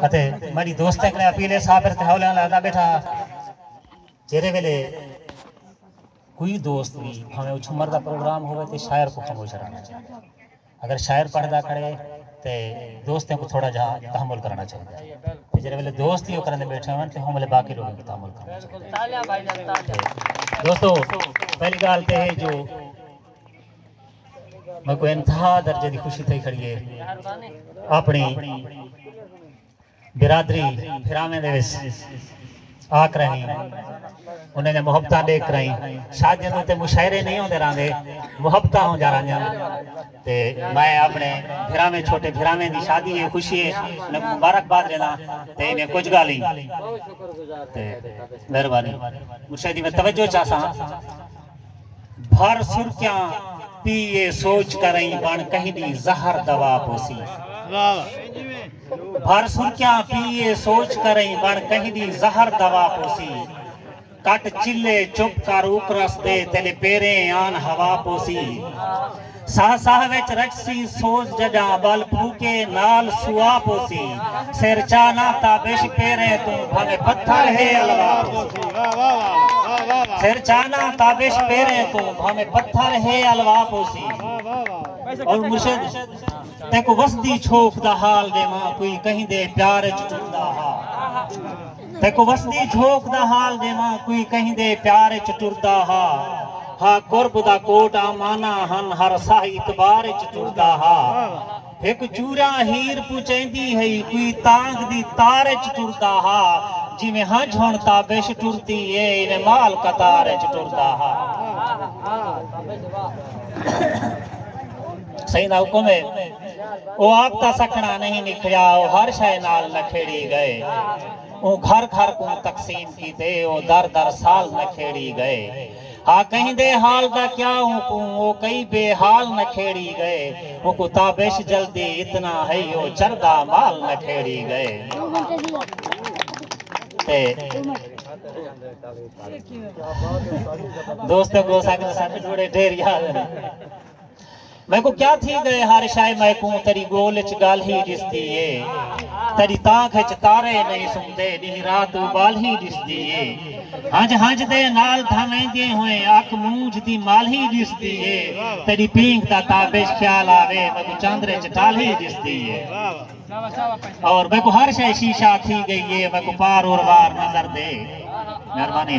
अते मेरी दोस्त ने अपीले साबिर ते हौले लादा बैठा जेरे वेले कोई दोस्त भी हमें उछमर दा प्रोग्राम होवे ते शायर को खामोश रहना चाहिए। अगर शायर पढ़दा खड़े ते दोस्तों को थोड़ा जहाँ तहम्मुल करना चाहिए। जेरे वेले दोस्त ही करने बैठे हैं ते हम बाकी लोगों को तहम्मुल करना चाहिए। दोस्तों पहली गाल ते है जो मैं को इंतहा दर्जे की खुशी थी खड़ी है अपनी बिरादरी फिरामे दे विच आक रही उन्हें मुहब्बत देख रही शादियों ते मुशायरे नहीं होंदे रहंदे मुहब्बत हो जा रही ते मैं अपने फिरामे छोटे फिरामे की शादी है खुशी है मुबारकबाद देना ते मैं कुछ गाली ते मेहरबानी मुर्शिदी में तवज्जो चाहसा भर सुर्खियां पिए सोच करई बन कहीं दी जहर दवा पोसी भर सुर्खियां पिए सोच करई बन कहीं दी जहर दवा पोसी कट चिल्ले चुप कर उकरस दे तेले पेरे आन हवा पोसी साह साह विच रचसी सोच जजा बल फूके नाल सुआ पोसी सिर चाना ताबिश पेरे तू भावे पत्थर है अलवा सिर चाना ताबिश पेरे तू भावे पत्थर है अलवा पोसी और मुर्शिद तेको वसदी छोक दा हाल दे मां कोई कहीं दे प्यार च टुरदा हा तेको वसदी छोक दा हाल दे मां कोई कहीं दे प्यार च टुरदा हा हा कुर्ब दा कोट आमाना हन हर साह इतबार च टुरदा हा एक चूरा हीर पुचेंदी है कोई तांग दी तार च टुरदा हा जिवें हज हुण ताबिश टुरदी ए इवें माल कतार च टुरदा हा सही ना हुक्म है वो आप ता सकना नहीं निखरिया वो हर शय नाल नखेड़ी गए वो घर घर को तकसीम की दे वो दर दर साल नखेड़ी गए हाँ कहीं दे हाल दा क्या वो कई बेहाल नखेड़ी गए वो को ताबिश जल्दी इतना है वो चरदा माल नखेड़ी गए दोस्तों को साथ जुड़े ढेर याद है मैं को क्या थी गए हर शाय मैं को तेरी गोल च गाल ही दिसदी है तेरी तांख च तारे नहीं सुनदे दी रात उबाल ही दिसदी है हज हज दे नाल थमेंदे होए अख मूंझ दी माल ही दिसदी है तेरी पींग दा ताबिश ख्याल आवे मैं को चांदरे च टाल ही दिसदी है और मैं को हर शाय शीशा थी गई है मैं को पार और वार नजर दे मेहरबानी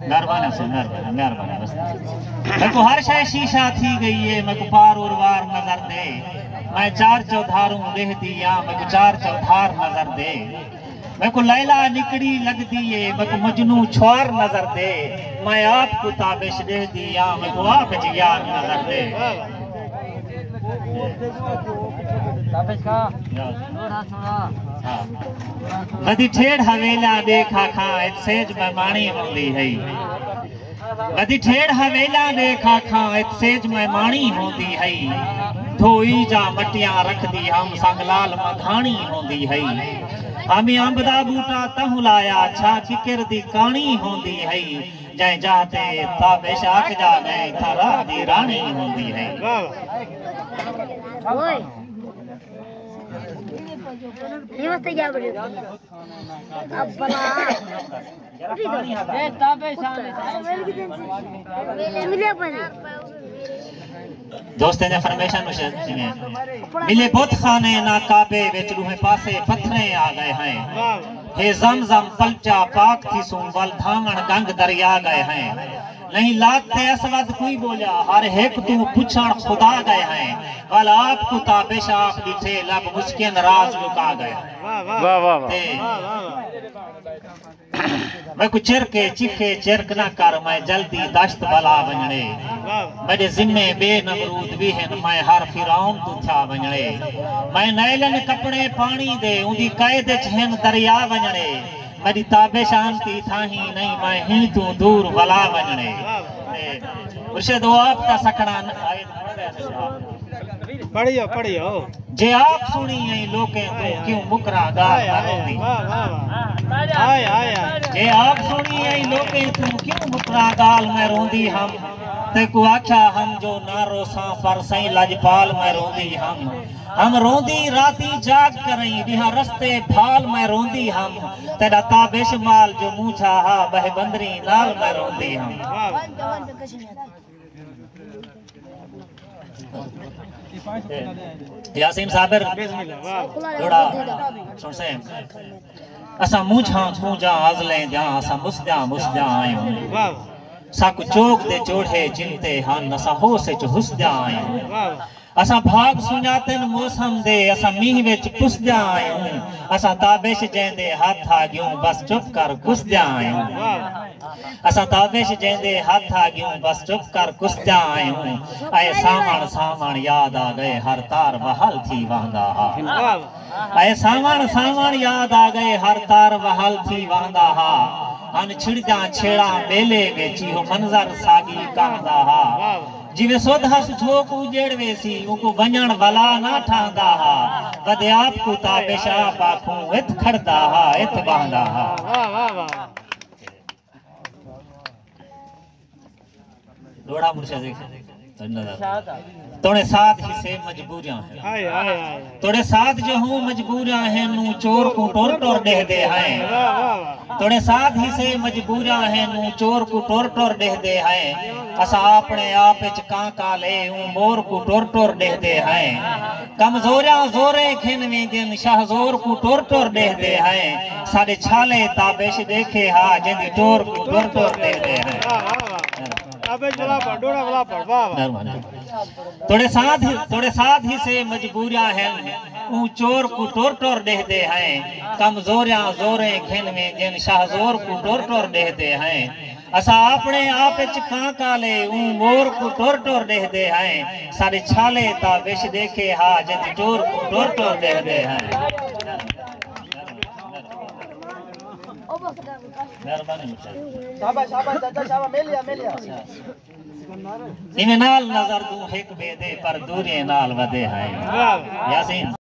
मेहरबानी से मेहरबानी बस मैं को हर शाय शीशा थी गई है मैं को पार और वार नजर दे मैं चार चौधारों देह दिया मैं को चार चौधार नजर दे मैं को लैला निकड़ी लगदी है मैं को मजनू छुआर नजर दे मैं आपको ताबिश दे दिया मैं को आप यार नजर दे कदी ठेड़ हवेला देखा खा सेज में माणी होंदी है कदी ठेड़ हवेला देखा खा सेज में माणी होंदी है धोई जा मटियां रख दी हम संगलाल मधानी होंदी है हमें अंब दा बूटा तहु लाया छा किकर दी कानी होंदी है जय जाते ताबिश आख जा गए थारा दी रानी होंदी है ओए ये मत जा बड़े अब बना ए ताबिश मिले बने दोस्तों ने फरमाइश मिले बुत खाने ना काबे विच रूहे पासे पत्थरे आ गए हैं हे जमजम पलचा पाक थी सुंबल धामन गंग दरिया गए हैं नहीं लाते असवद कोई बोला हर एक तू पूछण खुदा गए हैं कल आपको ताबिश आप दिखे लब मुश्किल राज लुका गए वाह वाह मैं कुछ चिरके चिखे चिरक ना कर मैं जल्दी दश्त बला वंजणे मेरे जिम्मे बेनमरूद भी हैं मैं हर फिरौन तू था वंजणे मैं नैलन कपड़े पानी दे उंदी कैद च हैं दरिया वंजणे मेरी ताबिश शांति था ही नहीं मैं ही तू दूर बला वंजणे मुर्शिद आप ता सकना पढ़ियो जे आप सुनी है लोके तो क्यों मुकरा गाल रोंदी जे आप सुनी है लोके तू क्यों मुकरा गाल में रोंदी हम तेको आख्या हम जो नारो सा पर सही लजपाल मैं रोंदी हम रोंदी राती जाग करई बिहा रस्ते भाल मैं रोंदी हम तेरा ताबिश माल जो मूछा हा बह बंदरी नाल मैं रोंदी हम। यासीन साबिर थोड़ा सुन से असा मूछा पूजा आजले जा असा मुस्जा आयो साकु चोक दे चोढ़े चिंते हान असा हो से हुस्जा आयो असा भाग सुञातन मौसम दे असा मीह विच पुसजा आयो असा ताबिश जेंदे हाथ आ गयो बस चुप कर कुसजा आयो असा ताबिश जेंदे हाथ आ गयो बस चुप कर कुसजा आयो आए सावण याद आ गए हर तार बहाल थी वहंदा हा आए सावण याद आ गए हर तार बहाल थी वहंदा हा अन छिड़जा छेड़ा मेले वेची हो मंजर सागी कांदा हा जिवे सोधा सुझोक उजेड़वे सी उनको वणन वाला ना ठांदा हा वदे आप को ताबिशा पाखों इत खड़दा हा इत बहंदा हा। लोड़ा मुर्शद तोड़े साथ हिस्से मजबूरियां हैं तोड़े साथ जो हूँ मजबूरियां हैं नू चोर को टोर देह दे हैं तोड़े साथ हिस्से मजबूरियां हैं नू चोर को टोर देह दे हैं असा अपने आप विच कांका ले मोर को टोर देह दे हैं कमजोरियां जोरे खिन वेंदिन शाहजोर को टोर देह दे हैं साडे छाले ताबिश देखे हा जिंदी टोर को टोर देह दे हैं। तोड़े साथ ही से मजबूरियां हैं चोर को टोर देते हैं कमजोरियां जोरे खिन में जिन शाहजोर को टोर देते हैं असा अपने आप कांका ले मोर को टोर देते हैं सारे छाले ताबिश देखे हा जिन टोर को टोर देते हैं। इमे नाल नजर दू हिक बेदे पर दूरे नाल वदे है यासीन।